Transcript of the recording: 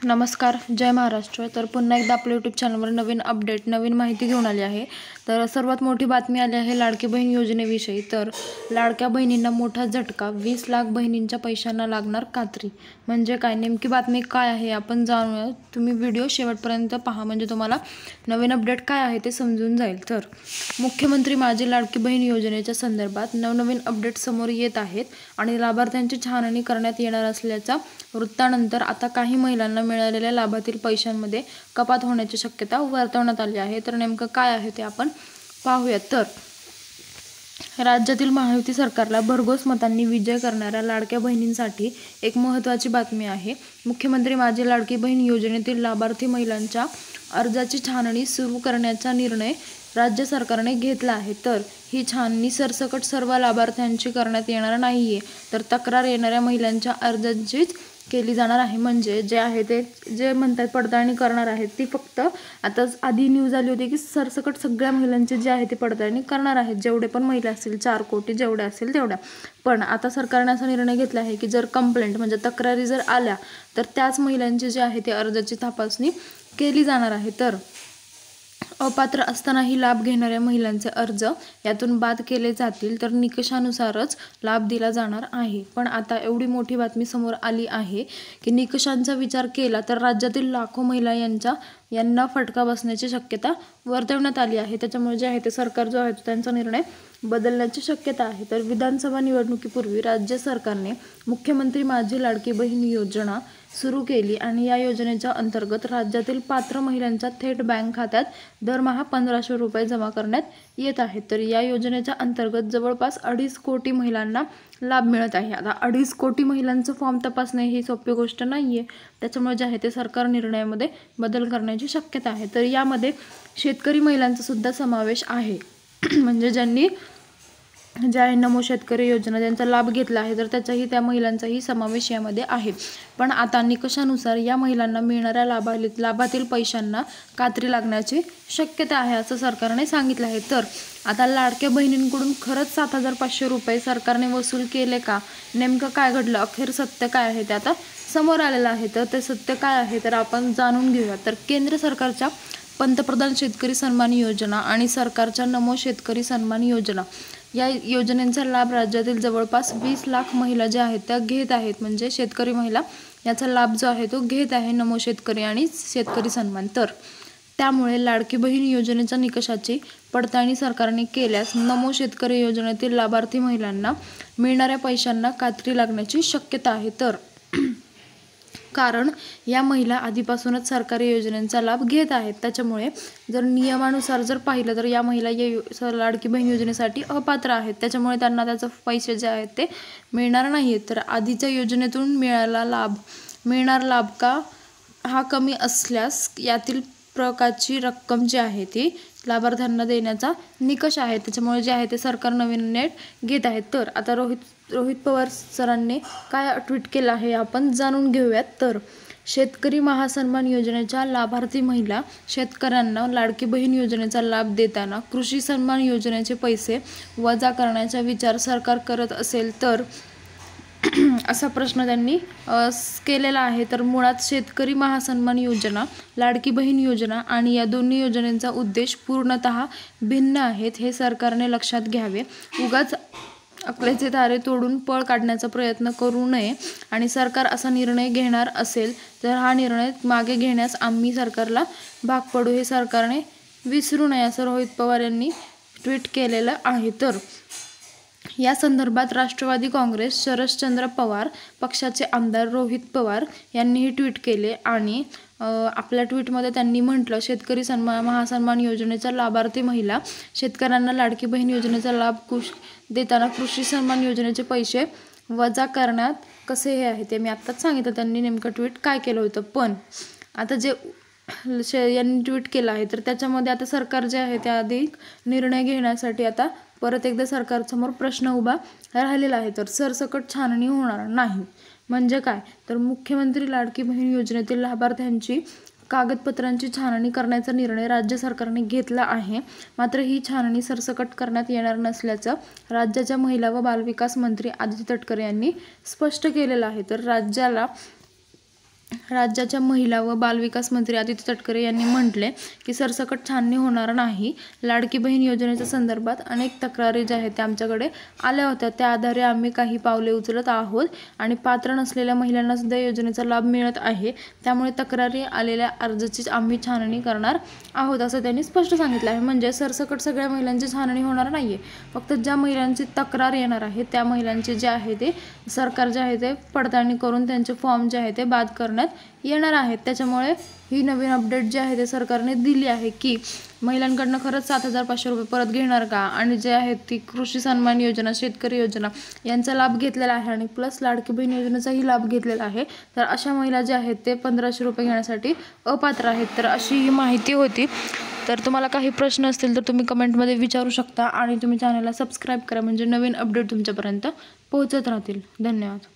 नमस्कार, जय महाराष्ट्र. तर पुन्हा एकदा आपल्या यूट्यूब चॅनलवर नवीन अपडेट, नवीन माहिती घेऊन आली आहे. तर सर्वात मोठी बातमी आली आहे लाडकी बहीण योजनेविषयी. तर लाडक्या बहिणींना मोठा झटका, 20 लाख बहिणींच्या पैशांना लागणार कात्री. म्हणजे काय, नेमकी बातमी काय आहे आपण जाणूया. तुम्ही व्हिडिओ शेवटपर्यंत पहा, म्हणजे तुम्हाला नवीन अपडेट काय आहे ते समजून जाईल. तर मुख्यमंत्री माझी लाडकी बहीण योजनेच्या संदर्भात नवनवीन अपडेट समोर येत आहेत आणि लाभार्थ्यांची छाननी करण्यात येणार असल्याच्या वृत्तानंतर आता काही महिलांना मिळालेल्या लाभातील पैशांमध्ये कपात होण्याची शक्यता वर्तवण्यात आली आहे. तर नेमकं काय आहे ते आपण पाहूयात. तर राज्यातील महायुती सरकारला भरघोस मतांनी विजय करणाऱ्या लाडक्या बहिणींसाठी एक महत्त्वाची बातमी आहे. मुख्यमंत्री माझी लाडकी बहीण योजनेतील लाभार्थी महिलांच्या अर्जाची छाननी सुरू करण्याचा निर्णय राज्य सरकारने घेतला आहे. तर ही छाननी सरसकट सर्व लाभार्थ्यांची करण्यात येणार नाहीये, तर तक्रार येणाऱ्या महिलांच्या अर्जांचीच केली जाणार आहे. म्हणजे जे आहे ते जे म्हणतात पडताळणी करणार आहेत ती फक्त, आता आधी न्यूज आली होती की सरसकट सगळ्या महिलांची जे आहे ते पडताळणी करणार आहेत, जेवढे पण महिला असतील 4 कोटी जेवढ्या असतील तेवढ्या. पण आता सरकारने असा निर्णय घेतला आहे की जर कंप्लेंट म्हणजे तक्रारी जर आल्या तर त्याच महिलांची जे आहे ते अर्जाची तपासणी केली जाणार आहे. तर अपात्र असतानाही लाभ घेणाऱ्या महिलांचे अर्ज यातून बाद केले जातील, तर निकषानुसारच लाभ दिला जाणार आहे. पण आता एवढी मोठी बातमी समोर आली आहे की निकषांचा विचार केला तर राज्यातील लाखो महिला यांना फटका बसण्याची शक्यता वर्तवण्यात आली आहे. त्याच्यामुळे जे आहे ते सरकार जो आहे त्यांचा निर्णय बदलण्याची शक्यता आहे. तर विधानसभा निवडणुकीपूर्वी राज्य सरकारने मुख्यमंत्री माझी लाडकी बहीण योजना सुरू केली आणि या योजनेच्या अंतर्गत राज्यातील पात्र महिलांच्या थेट बँक खात्यात दरमहा 1500 रुपये जमा करण्यात येत आहेत. तर या योजनेच्या अंतर्गत जवळपास 2.5 कोटी महिलांना लाभ मिळत आहे. आता 2.5 कोटी महिलांचं फॉर्म तपासणे ही सोपी गोष्ट नाहीये, त्याच्यामुळे जे आहे ते सरकार निर्णयामध्ये बदल करण्याची शक्यता आहे. तर यामध्ये शेतकरी महिलांचा सुद्धा समावेश आहे. म्हणजे ज्यांनी नमो शेतकरी योजना त्यांचा लाभ घेतला आहे, तर त्या महिलांचाही समावेश यामध्ये आहे. पण आता निकषानुसार या महिलांना मिळणाऱ्या लाभातील पैशांना कात्री लागण्याची शक्यता आहे, असं सरकारने सांगितलं आहे. तर आता लाडक्या बहिणींकडून खरंच 7,500 रुपये सरकारने वसूल केले का, नेमकं काय घडलं, अखेर सत्य काय आहे ते आता समोर आलेलं आहे. तर ते सत्य काय आहे तर आपण जाणून घेऊया. तर केंद्र सरकारच्या पंतप्रधान शेतकरी सन्मान योजना आणि सरकारच्या नमो शेतकरी सन्मान योजना या योजनेचा लाभ राज्यातील जवळपास 20 लाख महिला ज्या आहेत त्या घेत आहेत. म्हणजे शेतकरी महिला याचा लाभ जो आहे तो घेत आहे, नमो शेतकरी आणि शेतकरी सन्मान. तर त्यामुळे लाडकी बहीण योजनेच्या निकषाची पडताळणी सरकारने केल्यास नमो शेतकरी योजनेतील लाभार्थी महिलांना मिळणाऱ्या पैशांना कात्री लागण्याची शक्यता आहे. तर कारण या महिला आधीपासूनच सरकारी योजनांचा लाभ घेत आहेत, त्याच्यामुळे जर नियमानुसार जर पाहिलं तर या महिला या लाडकी बहीण योजनेसाठी अपात्र आहेत. त्याच्यामुळे त्यांना त्याचे पैसे जे आहेत ते मिळणार नाहीत. तर आधीच्या योजनेतून मिळणार लाभ का हा कमी असल्यास यातील प्रकारची रक्कम जी आहे ती लाभार्थ्यांना देण्याचा निकष आहे, त्याच्यामुळे जे आहे ते सरकार नवीन निर्णय घेत आहे. तर आता रोहित पवार सरांनी काय ट्विट केलं आहे आपण जाणून घेऊयात. तर शेतकरी महासन्मान योजनेच्या लाभार्थी महिला शेतकऱ्यांना लाडकी बहीण योजनेचा लाभ देताना कृषी सन्मान योजनेचे पैसे वजा करण्याचा विचार सरकार करत असेल तर असा प्रश्न त्यांनी केलेला आहे. तर मुळात शेतकरी महासन्मान योजना, लाडकी बहीण योजना आणि या दोन्ही योजनेचा उद्देश पूर्णतः भिन्न आहेत, हे सरकारने लक्षात घ्यावे. उगाच अकलेचे तारे तोडून पळ काढण्याचा प्रयत्न करू नये आणि सरकार असा निर्णय घेणार असेल तर हा निर्णय मागे घेण्यास आम्ही सरकारला भाग पडू, हे सरकारने विसरू नये, असं रोहित पवार यांनी ट्विट केलेलं आहे. तर या संदर्भात राष्ट्रवादी काँग्रेस शरदचंद्र पवार पक्षाचे आमदार रोहित पवार यांनीही ट्विट केले आणि आपल्या ट्विटमध्ये त्यांनी म्हटलं, शेतकरी महासन्मान योजनेच्या लाभार्थी महिला शेतकऱ्यांना लाडकी बहीण योजनेचा लाभ देताना कृषी सन्मान योजनेचे पैसे वजा करण्यात कसे हे आहे ते मी आत्ताच सांगितलं त्यांनी नेमकं ट्विट काय केलं होतं. पण आता जे यांनी ट्विट केलं आहे तर त्याच्यामध्ये आता सरकार जे आहे त्या अधिक निर्णय घेण्यासाठी आता परत एकदा सरकारसमोर प्रश्न उभा राहिलेला आहे. तर सरसकट छाननी होणार नाही म्हणजे काय, तर मुख्यमंत्री लाडकी बहीण योजनेतील लाभार्थ्यांची कागदपत्रांची छाननी करण्याचा निर्णय राज्य सरकारने घेतला आहे. मात्र ही छाननी सरसकट करण्यात येणार नसल्याचं राज्याच्या महिला व बालविकास मंत्री आदिती तटकरे यांनी स्पष्ट केलेलं आहे. तर राज्याला राज्याच्या महिला व बालविकास मंत्री अदिती तटकरे यांनी म्हटले की सरसकट छाननी होणार नाही. लाडकी बहीण योजनेच्या संदर्भात अनेक तक्रारी ज्या आहेत त्या आमच्याकडे आल्या होत्या. त्या आधारे आम्ही काही पावले उचलत आहोत आणि पात्र नसलेल्या महिलांना सुद्धा योजनेचा लाभ मिळत आहे. त्यामुळे तक्रारी आलेल्या अर्जाची आम्ही छाननी करणार आहोत असं त्यांनी स्पष्ट सांगितलं आहे. म्हणजे सरसकट सगळ्या महिलांची छाननी होणार नाही आहे. फक्त ज्या महिलांची तक्रार येणार आहे त्या महिलांचे जे आहे ते सरकार जे आहे ते पडताळणी करून त्यांचे फॉर्म जे आहे ते बाद करण्यात येणार आहेत. त्याच्यामुळे ही नवीन अपडेट जी आहे ते सरकारने दिली आहे की महिलांकडनं खरंच 7,500 रुपये परत घेणार का, आणि जे आहेत ती कृषी सन्मान योजना, शेतकरी योजना यांचा लाभ घेतलेला आहे आणि प्लस लाडकी बहीण योजनेचाही लाभ घेतलेला आहे. तर अशा महिला ज्या आहेत ते 1,500 रुपये घेण्यासाठी अपात्र आहेत. तर अशी ही माहिती होती. तर तुम्हाला काही प्रश्न असतील तर तुम्ही कमेंटमध्ये विचारू शकता आणि तुम्ही चॅनलला सबस्क्राईब करा म्हणजे नवीन अपडेट तुमच्यापर्यंत पोहोचत राहतील. धन्यवाद.